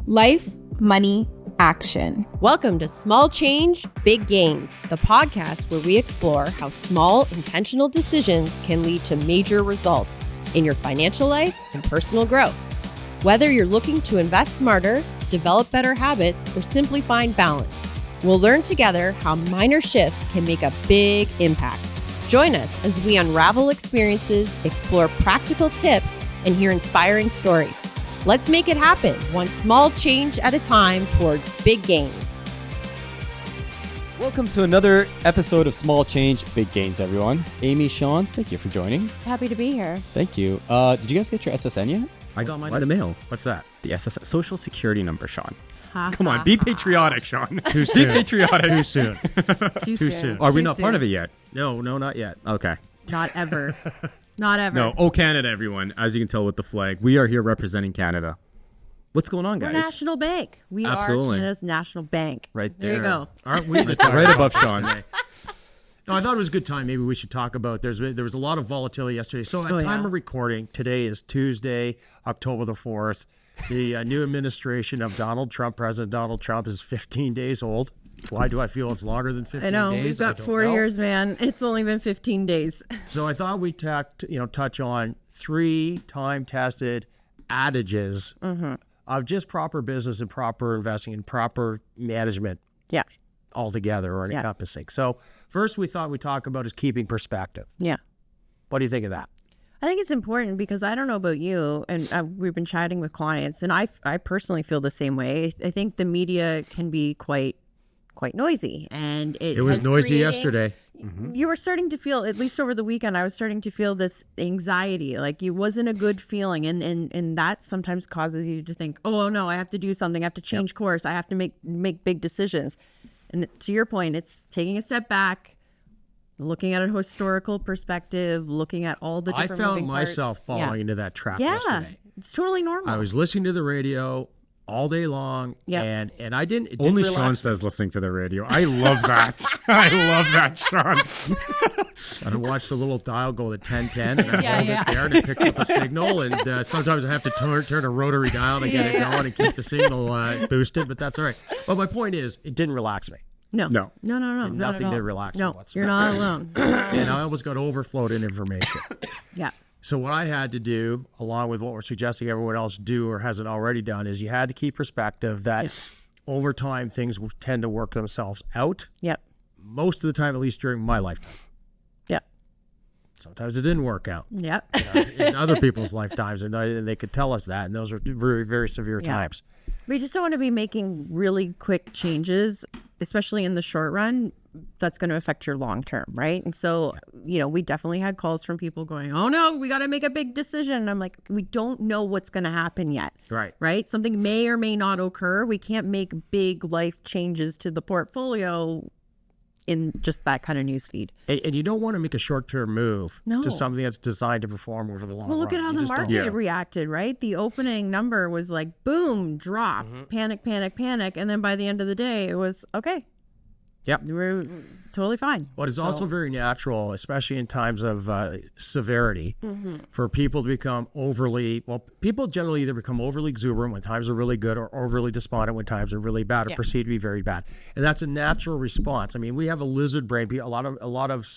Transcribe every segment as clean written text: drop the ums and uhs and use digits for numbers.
Life, money, action. Welcome to Small Change, Big Gains, the podcast where we explore how small, intentional decisions can lead to major results in your financial life and personal growth. Whether you're looking to invest smarter, develop better habits, or simply find balance, we'll learn together how minor shifts can make a big impact. Join us as we unravel experiences, explore practical tips, and hear inspiring stories. Let's make it happen, one small change at a time towards big gains. Welcome to another episode of Small Change, Big Gains, everyone. Amy, Sean, thank you for joining. Happy to be here. Thank you. Did you guys get your SSN yet? I got mine in the mail. What's that? The SSN, Social Security number, Sean. Come on, be patriotic, Sean. Too soon. Be patriotic. Too soon. Too soon. Are we Too not soon. part of it yet? No, not yet. Okay. Not ever. Not ever. No. Oh, Canada, everyone. As you can tell with the flag, we are here representing Canada. What's going on, We're guys? National Bank. We Absolutely. are Canada's national bank. Right There you go. Aren't we? Right above Sean. No, I thought it was a good time. Maybe we should talk about. There was a lot of volatility yesterday. So at time of recording, today is Tuesday, October the 4th. The new administration of Donald Trump, President Donald Trump, is 15 days old. Why do I feel it's longer than 15 days? I know. We've got 4 years, man. It's only been 15 days. So I thought we'd touch on 3 time-tested adages of just proper business and proper investing and proper management Yeah. altogether or encompassing. So first we thought we'd talk about is keeping perspective. Yeah. What do you think of that? I think it's important because I don't know about you, and we've been chatting with clients, and I personally feel the same way. I think the media can be quite noisy, and It was noisy yesterday. You were starting to feel, at least over the weekend, I was starting to feel this anxiety, like it wasn't a good feeling, and that sometimes causes you to think, oh no, I have to do something, I have to change course, I have to make big decisions. And to your point, it's taking a step back, looking at a historical perspective, looking at all the different I moving found parts. myself falling into that trap Yeah, yesterday. it's totally normal. I was listening to the radio all day long, and I didn't. It didn't Only relax Sean me. says listening to the radio. I love that. I love that, Sean. And I watched the little dial go to 1010, and I hold it there, and it picks up a signal. And sometimes I have to turn a rotary dial to get it going and keep the signal boosted. But that's all right. But my point is, it didn't relax me. No. No. Not Nothing at all. did relax me No, whatsoever. you're not alone. And I almost got overflowed in information. Yeah. So what I had to do, along with what we're suggesting everyone else do or hasn't already done, is you had to keep perspective that over time things will tend to work themselves out. Yep. Most of the time, at least during my lifetime. Yep. Sometimes it didn't work out Yep. in other people's lifetimes, and they could tell us that. And those are very, very severe times. We just don't want to be making really quick changes, especially in the short run. That's going to affect your long term, right? And so, we definitely had calls from people going, oh no, we got to make a big decision. And I'm like, we don't know what's going to happen yet. Right? Something may or may not occur. We can't make big life changes to the portfolio in just that kind of news feed. And you don't want to make a short-term move to something that's designed to perform over the long run. Well, look at how the market reacted, right? The opening number was like, boom, drop, panic. And then by the end of the day, it was, okay. Yep. We're totally fine. But it's also very natural, especially in times of severity, for people to become people generally either become overly exuberant when times are really good or overly despondent when times are really bad or perceived to be very bad. And that's a natural response. I mean, we have a lizard brain. A lot of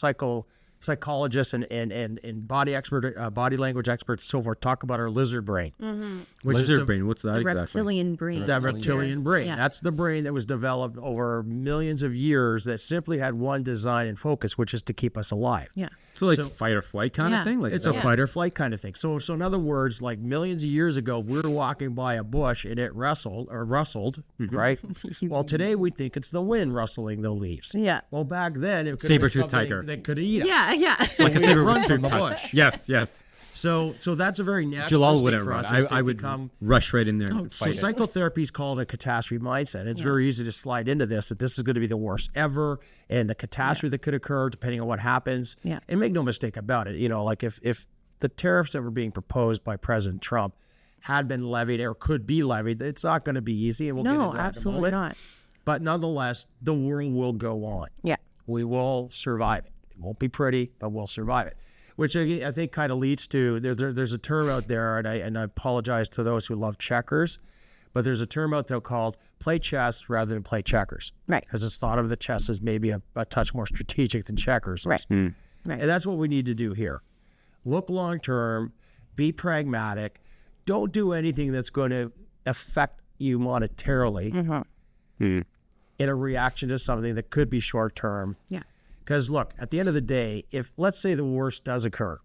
psychologists and body language experts and so forth talk about our lizard brain. Lizard brain, what's that The exactly? reptilian brain. That reptilian brain. Yeah. That's the brain that was developed over millions of years that simply had one design and focus, which is to keep us alive. Yeah. So fight or flight kind of thing? Like It's a fight or flight kind of thing. So in other words, like millions of years ago, we were walking by a bush and it rustled, right? Well, today we think it's the wind rustling the leaves. Yeah. Well, back then it could Saber-toothed tiger. that could eat us. Yeah. So like a we saber run with from the tooth bush. Yes. So that's a very natural Jalal instinct wouldn't for run. us. is to I would become rush right in there and So fight it. psychotherapy is called a catastrophe mindset. It's very easy to slide into this, that this is going to be the worst ever, and the catastrophe that could occur depending on what happens. Yeah. And make no mistake about it. Like if the tariffs that were being proposed by President Trump had been levied or could be levied, it's not going to be easy. And we'll get into that in a absolutely moment. not. But nonetheless, the world will go on. Yeah. We will survive it. It won't be pretty, but we'll survive it. Which I think kind of leads to, there's a term out there, and I apologize to those who love checkers, But there's a term out there called play chess rather than play checkers. Right. Because it's thought of the chess as maybe a touch more strategic than checkers. Right. is. Right. And that's what we need to do here. Look long term, be pragmatic. Don't do anything that's going to affect you monetarily in a reaction to something that could be short term. Yeah. Because look, at the end of the day, if let's say the worst does occur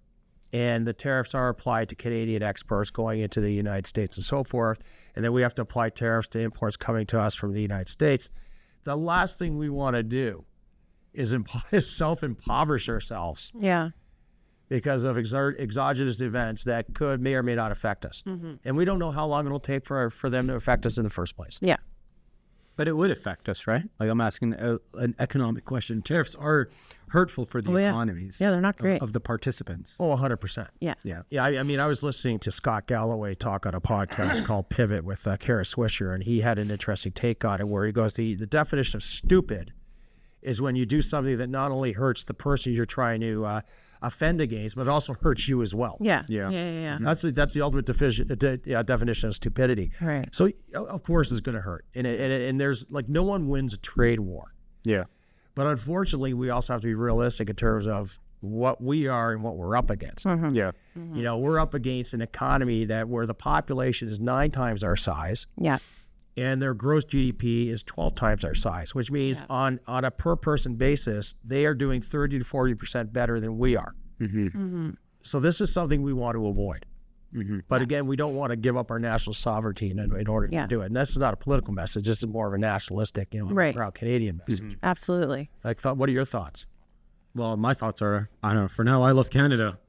and the tariffs are applied to Canadian exports going into the United States and so forth, and then we have to apply tariffs to imports coming to us from the United States, the last thing we want to do is self-impoverish ourselves Yeah. because of exogenous events that may or may not affect us. And we don't know how long it'll take for them to affect us in the first place. Yeah. But it would affect us, right? Like I'm asking an economic question. Tariffs are hurtful for the economies. Yeah, they're not great. Of the participants. Oh, 100%. Yeah. Yeah. Yeah, I mean, I was listening to Scott Galloway talk on a podcast called Pivot with Kara Swisher, and he had an interesting take on it where he goes, the definition of stupid is when you do something that not only hurts the person you're trying to offend against, but also hurts you as well. Yeah. Yeah. Yeah. That's the ultimate definition of stupidity. Right. So, of course, it's going to hurt. And there's, like, no one wins a trade war. Yeah. But unfortunately, we also have to be realistic in terms of what we are and what we're up against. Yeah. You know, we're up against an economy where the population is 9 times our size Yeah. and their gross GDP is 12 times our size, which means on a per person basis, they are doing 30 to 40% better than we are. So this is something we want to avoid. But again, we don't want to give up our national sovereignty in order to do it. And this is not a political message. This is more of a nationalistic, proud Canadian message. Absolutely. What are your thoughts? Well, my thoughts are, I don't know. For now, I love Canada.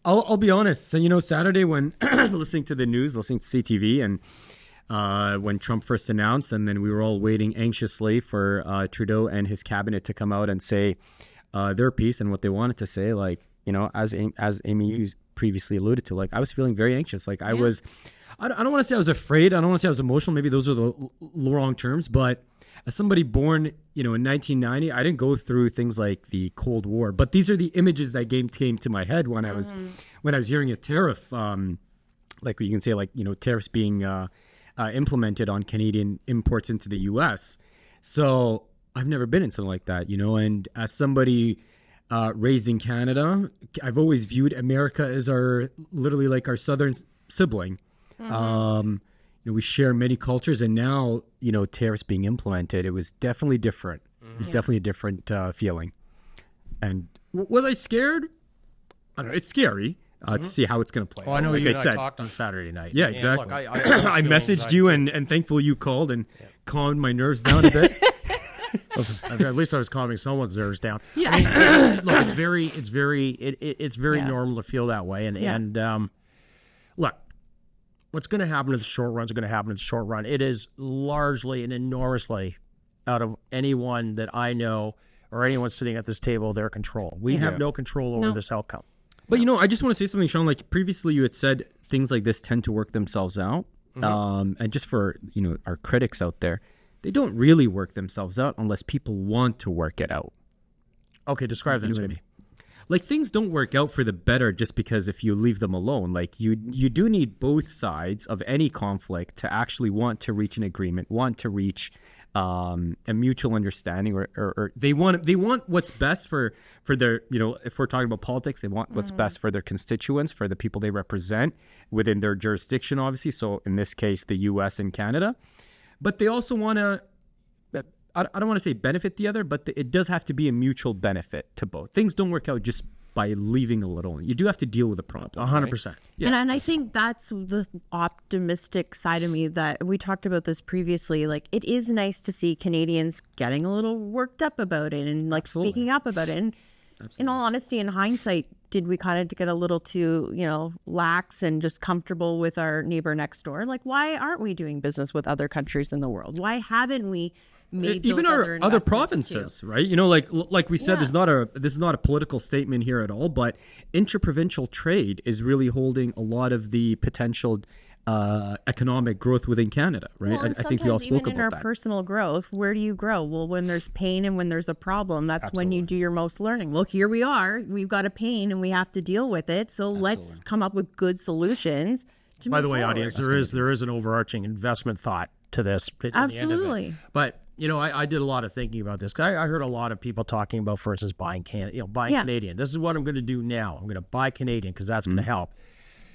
I'll be honest. So, Saturday when listening to the news, listening to CTV, and when Trump first announced, and then we were all waiting anxiously for Trudeau and his cabinet to come out and say their piece and what they wanted to say. Like, as Amy previously alluded to, like I was feeling very anxious. Like I was, I don't want to say I was afraid. I don't want to say I was emotional. Maybe those are the wrong terms. But as somebody born, in 1990, I didn't go through things like the Cold War. But these are the images that came to my head when I was hearing a tariff, like you can say, like tariffs being implemented on Canadian imports into the U.S. So I've never been in something like that, And as somebody raised in Canada, I've always viewed America as literally like our southern sibling. We share many cultures, and now tariffs being implemented, it was definitely different. It was definitely a different feeling. And was I scared? I don't know. It's scary to see how it's going to play. Well, I know like you I and I said, talked on Saturday night. Yeah, And exactly. Look, I I messaged you, and thankfully you called and calmed my nerves down a bit. At least I was calming someone's nerves down. Yeah. I mean, look, it's very normal to feel that way. And look, what's going to happen in the short run is going to happen in the short run. It is largely and enormously out of anyone that I know or anyone sitting at this table, their control. We have no control over this outcome. But I just want to say something, Sean. Like previously, you had said things like this tend to work themselves out. And just for our critics out there, they don't really work themselves out unless people want to work it out. Okay, describe that to me. Like things don't work out for the better just because if you leave them alone. Like you do need both sides of any conflict to actually want to reach an agreement, want to reach a mutual understanding, or they want what's best for their, if we're talking about politics, they want what's best for their constituents, for the people they represent within their jurisdiction, obviously. So in this case, the U.S. and Canada. But they also want to, I don't want to say benefit the other, but it does have to be a mutual benefit to both. Things don't work out just by leaving it alone. You do have to deal with the problem. 100%. Right? Yeah. And I think that's the optimistic side of me that we talked about this previously. Like, it is nice to see Canadians getting a little worked up about it and like speaking up about it. And in all honesty, in hindsight, did we kind of get a little too, lax and just comfortable with our neighbor next door? Like, why aren't we doing business with other countries in the world? Why haven't we made even those our other provinces, too? Right? Like we said, this is not a political statement here at all, but interprovincial trade is really holding a lot of the potential economic growth within Canada, right? Well, I think we all spoke even in our about that. personal growth, where do you grow? Well, when there's pain and when there's a problem, that's when you do your most learning. Look, here we are. We've got a pain and we have to deal with it. So let's come up with good solutions to By move the way, forward. audience, there is an overarching investment thought to this. At the end of it. Absolutely. But I did a lot of thinking about this. I heard a lot of people talking about, for instance, buying Canadian. This is what I'm going to do now. I'm going to buy Canadian because that's going to help.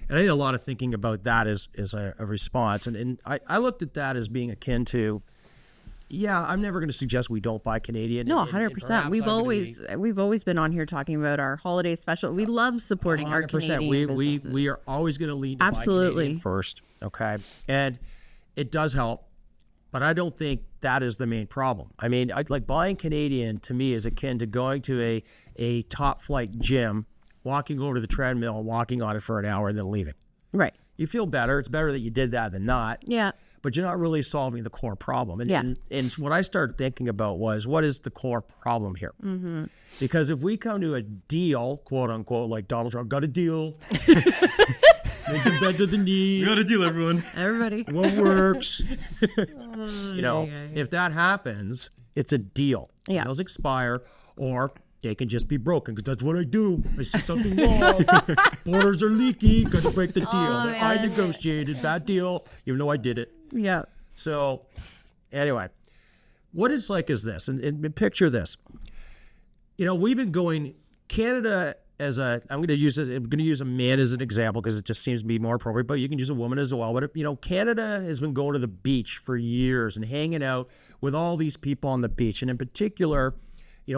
And I did a lot of thinking about that as a response. And I looked at that as being akin to, I'm never going to suggest we don't buy Canadian. No, And 100%. perhaps We've I'm gonna always been on here talking about our holiday special. We love supporting our 100%. Canadian businesses. We are always going to lead to Absolutely. buy Canadian first, okay? And it does help, but I don't think that is the main problem. I mean, like buying Canadian to me is akin to going to a top flight gym, walking over to the treadmill and walking on it for an hour and then leaving. Right. You feel better. It's better that you did that than not. Yeah. But you're not really solving the core problem. And what I started thinking about was, what is the core problem here? Mm-hmm. Because if we come to a deal, quote unquote, like Donald Trump, got a deal, make it bend to the knee. We got a deal, everyone. Everybody. What works? If that happens, it's a deal. Yeah. Deals expire, or they can just be broken, because that's what I do. I see something wrong. Borders are leaky. Got to break the deal. I negotiated that deal, even though I did it. Yeah. So, anyway, what it's like is this, and picture this. We've been going Canada as I'm going to use a man as an example because it just seems to be more appropriate, but you can use a woman as well. But Canada has been going to the beach for years and hanging out with all these people on the beach, and in particular,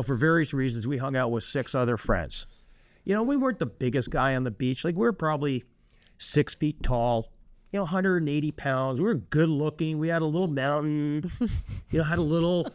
for various reasons, we hung out with 6 other friends. We weren't the biggest guy on the beach. Like, we're probably 6 feet tall, 180 pounds. We were good looking. We had a little mountain, had a little,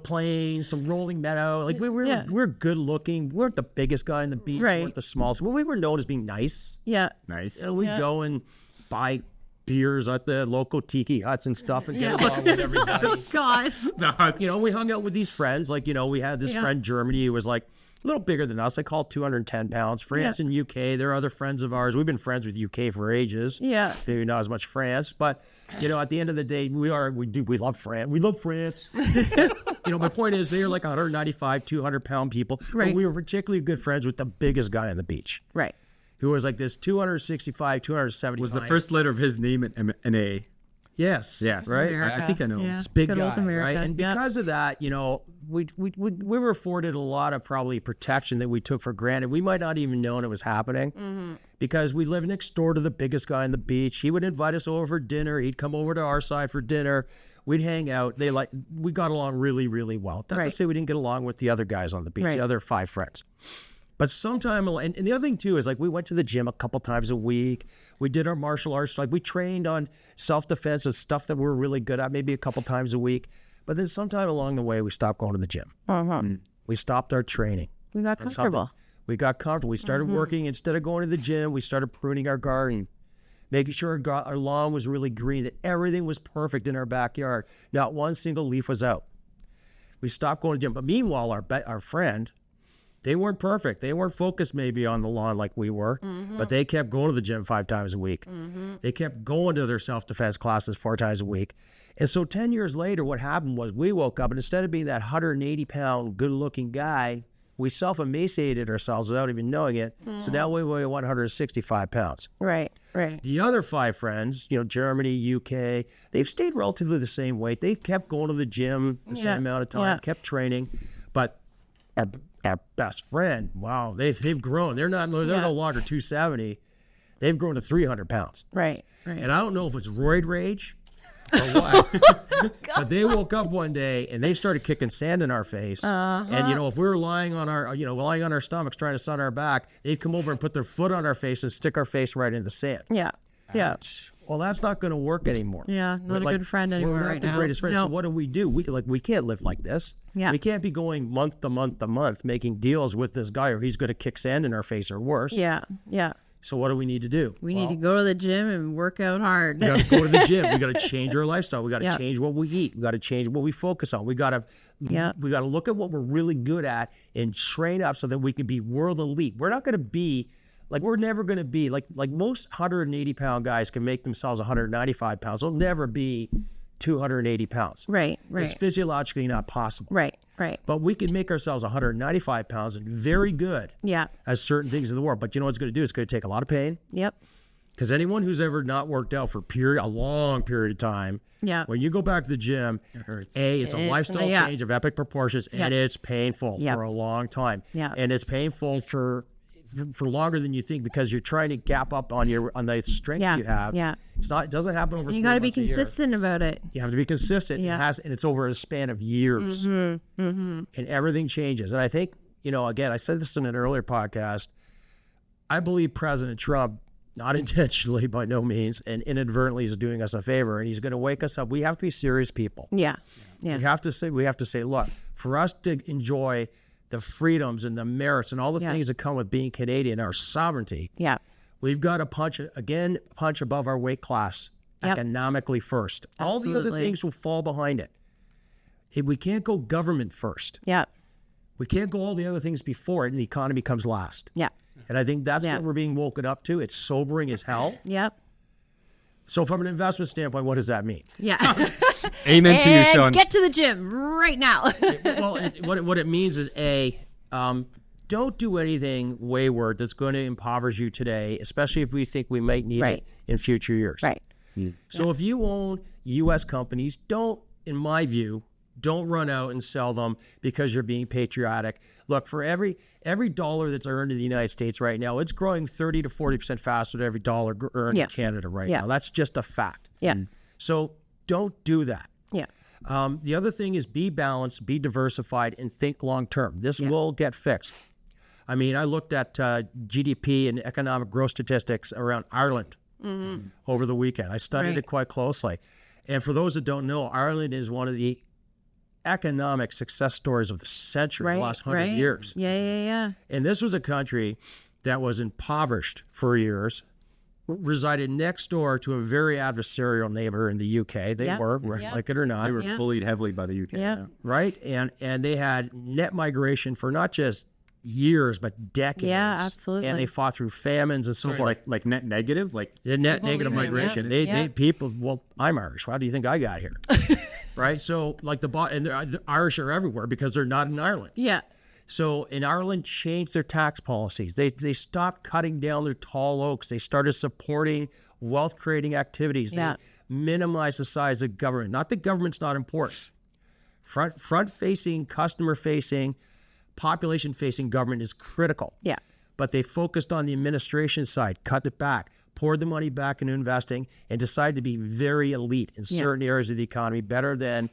plain, some rolling meadow. Like, we're good looking. We weren't the biggest guy on the beach. Right. We weren't the smallest. Well, we were known as being nice. Yeah. Nice. We'd go and buy beers at the local tiki huts and stuff and get along with everybody. God. We hung out with these friends. Like, we had this friend, Germany, who was like a little bigger than us. I call 210 pounds. France and UK, they're other friends of ours. We've been friends with UK for ages. Yeah. Maybe not as much France, but at the end of the day, we love France. We love France. My point is, they are like 195, 200-pound people. Right. But we were particularly good friends with the biggest guy on the beach. Right. Who was like this 265, 275. Was the first letter of his name an A? Yes. Yes. Right? I think I know. Yeah. It's big Good guy, old America. right? And Yep. because of that, we were afforded a lot of probably protection that we took for granted. We might not even known it was happening because we lived next door to the biggest guy on the beach. He would invite us over for dinner. He'd come over to our side for dinner. We'd hang out. We got along really, really well. Not to say we didn't get along with the other guys on the beach, the other 5 friends. But sometime, and the other thing too is, like, we went to the gym a couple times a week. We did our martial arts. Like, we trained on self-defense and stuff that we're really good at, maybe a couple times a week. But then sometime along the way, we stopped going to the gym. We stopped our training. We got comfortable. We got comfortable. We started working. Instead of going to the gym, we started pruning our garden, making sure our lawn was really green, that everything was perfect in our backyard. Not one single leaf was out. We stopped going to the gym. But meanwhile, our friend, they weren't perfect. They weren't focused maybe on the lawn like we were, but they kept going to the gym 5 times a week. They kept going to their self-defense classes 4 times a week. And so 10 years later, what happened was we woke up, and instead of being that 180-pound, good-looking guy, we self-emaciated ourselves without even knowing it. So now we weigh 165 pounds. Right. The other 5 friends, Germany, UK, they've stayed relatively the same weight. They kept going to the gym the same amount of time, kept training, but our best friend, wow, they've grown. They're no longer 270. They've grown to 300 pounds. Right. And I don't know if it's roid rage or what, but they woke up one day and they started kicking sand in our face. And if we were lying on our stomachs trying to sun our back, they'd come over and put their foot on our face and stick our face right in the sand. Yeah. Well, that's not going to work anymore. Yeah, not a good friend anymore. We're not right the now. greatest friends. No. So what do? We can't live like this. Yeah. We can't be going month to month to month making deals with this guy, or he's going to kick sand in our face or worse. Yeah. So what do we need to do? We need to go to the gym and work out hard. We got to go to the gym. We got to change our lifestyle. We got to change what we eat. We got to change what we focus on. We got to look at what we're really good at and train up so that we can be world elite. We're not going to be we're never going to be like most 180-pound guys can make themselves 195 pounds. They'll never be 280 pounds. Right. It's physiologically not possible. Right. But we can make ourselves 195 pounds and very good Yeah. at certain things in the world. But you know what it's going to do? It's going to take a lot of pain. Yep. Because anyone who's ever not worked out for a long period of time, Yeah. when you go back to the gym, it's a lifestyle change of epic proportions, and it's painful for a long time. Yeah. And it's painful for longer than you think because you're trying to gap up on the strength you have. Yeah. It doesn't happen over. You got to be months a year. consistent about it. You have to be consistent. Yeah. And it's over a span of years. And everything changes. And I think, again, I said this in an earlier podcast. I believe President Trump, not intentionally by no means, and inadvertently is doing us a favor, and he's going to wake us up. We have to be serious people. Yeah. Yeah. We have to say, look, for us to enjoy the freedoms and the merits and all the things that come with being Canadian, our sovereignty. Yeah. We've got to punch above our weight class economically first. All the other things will fall behind it. We can't go government first. Yeah. We can't go all the other things before it, and the economy comes last. Yeah. And I think that's what we're being woken up to. It's sobering as hell. Yep. So from an investment standpoint, what does that mean? Yeah. Amen to you, Sean. Get to the gym right now. Well, what it means is, don't do anything wayward that's going to impoverish you today, especially if we think we might need it in future years. Right. So if you own U.S. companies, in my view, don't run out and sell them because you're being patriotic. Look, for every dollar that's earned in the United States right now, it's growing 30 to 40% faster than every dollar earned in Canada right now. That's just a fact. Yeah. So don't do that. Yeah. The other thing is be balanced, be diversified, and think long term. This will get fixed. I mean, I looked at GDP and economic growth statistics around Ireland over the weekend. I studied it quite closely. And for those that don't know, Ireland is one of the economic success stories of the century, the last 100 years. Yeah. And this was a country that was impoverished for years, resided next door to a very adversarial neighbor in the UK. They were, like it or not. They were bullied heavily by the UK. Yeah. Right? And they had net migration for not just years, but decades. Yeah, absolutely. And they fought through famines and so forth. Like net negative? Like Net negative migration. They people, well, I'm Irish. How do you think I got here? Right? So like the Irish are everywhere because they're not in Ireland. Yeah. So in Ireland changed their tax policies. They stopped cutting down their tall oaks. They started supporting wealth creating activities. They minimized the size of government. Not that government's not important. Front facing, customer facing, population facing government is critical. Yeah. But they focused on the administration side, cut it back, poured the money back into investing, and decided to be very elite in certain areas of the economy, better than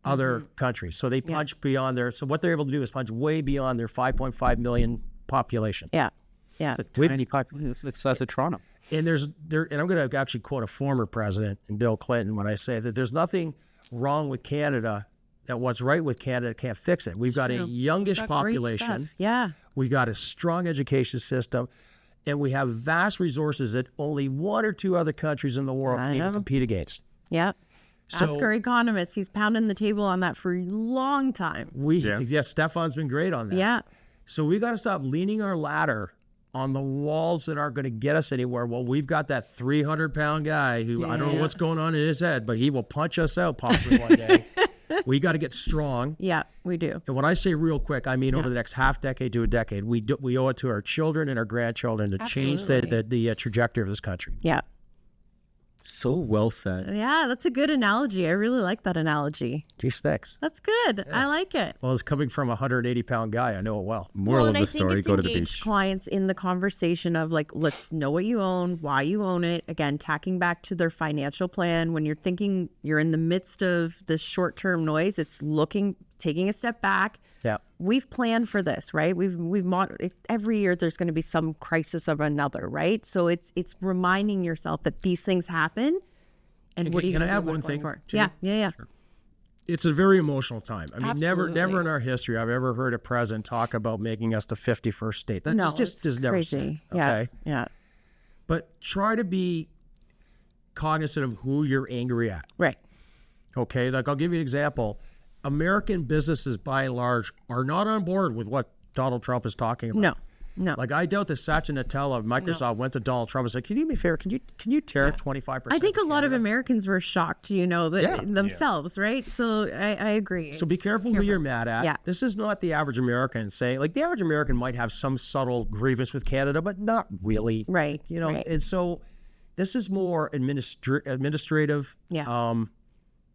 other countries. So they punch beyond so what they're able to do is punch way beyond their 5.5 million population. Yeah. Yeah. It's a tiny population. It's the size of Toronto. And and I'm going to actually quote a former president, Bill Clinton, when I say that there's nothing wrong with Canada, that what's right with Canada can't fix it. We've got a youngish population. Yeah. We got a strong education system, and we have vast resources that only one or two other countries in the world can even compete against. Yep. Ask our economist. He's pounding the table on that for a long time. Stefan's been great on that. Yeah. So we got to stop leaning our ladder on the walls that aren't going to get us anywhere. Well, we've got that 300-pound guy who I don't know what's going on in his head, but he will punch us out possibly one day. We got to get strong. Yeah, we do. And when I say real quick, I mean over the next half decade to a decade, we owe it to our children and our grandchildren to change the trajectory of this country. Yeah. so well said. Yeah, that's a good analogy. I really like that analogy. Geez, thanks. That's good. I like it. Well, it's coming from a 180-pound guy. I know it well. Moral of and the I think story, it's go to the engaged beach. clients in the conversation of like, let's know what you own, why you own it. Again, tacking back to their financial plan. When you're thinking you're in the midst of this short-term noise, it's taking a step back. Yeah. We've planned for this, right? Every year there's going to be some crisis of another, right? So it's reminding yourself that these things happen. And what are you can I gonna add do one going thing? forward? Jenny? Yeah. Sure. It's a very emotional time. I mean, Absolutely. never in our history I've ever heard a president talk about making us the 51st state. That No, just is never crazy. said. Okay? Yeah. But try to be cognizant of who you're angry at. Right. Okay, like I'll give you an example. American businesses, by and large, are not on board with what Donald Trump is talking about. No. Like I doubt that Satya Nadella of Microsoft went to Donald Trump and said, "Can you do me a favor? Can you tariff 25%?" I think a lot of Americans were shocked, themselves, right? So I agree. So be careful who you're mad at. Yeah. This is not the average American saying, like the average American might have some subtle grievance with Canada, but not really. Right. Right. And so This is more administrative. Yeah.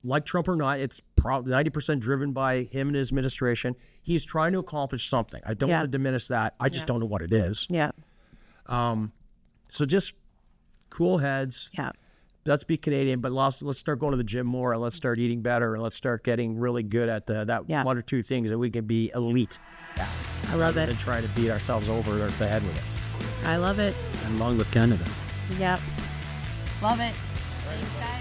Like Trump or not, it's probably 90% driven by him and his administration. He's trying to accomplish something. I don't want to diminish that. I just don't know what it is. Yeah. So just cool heads. Yeah. Let's be Canadian, but let's start going to the gym more, and let's start eating better, and let's start getting really good at that one or two things that we can be elite at. I love it. And trying to beat ourselves over the head with it. I love it. And along with Canada. Yep. Love it. Thanks, guys.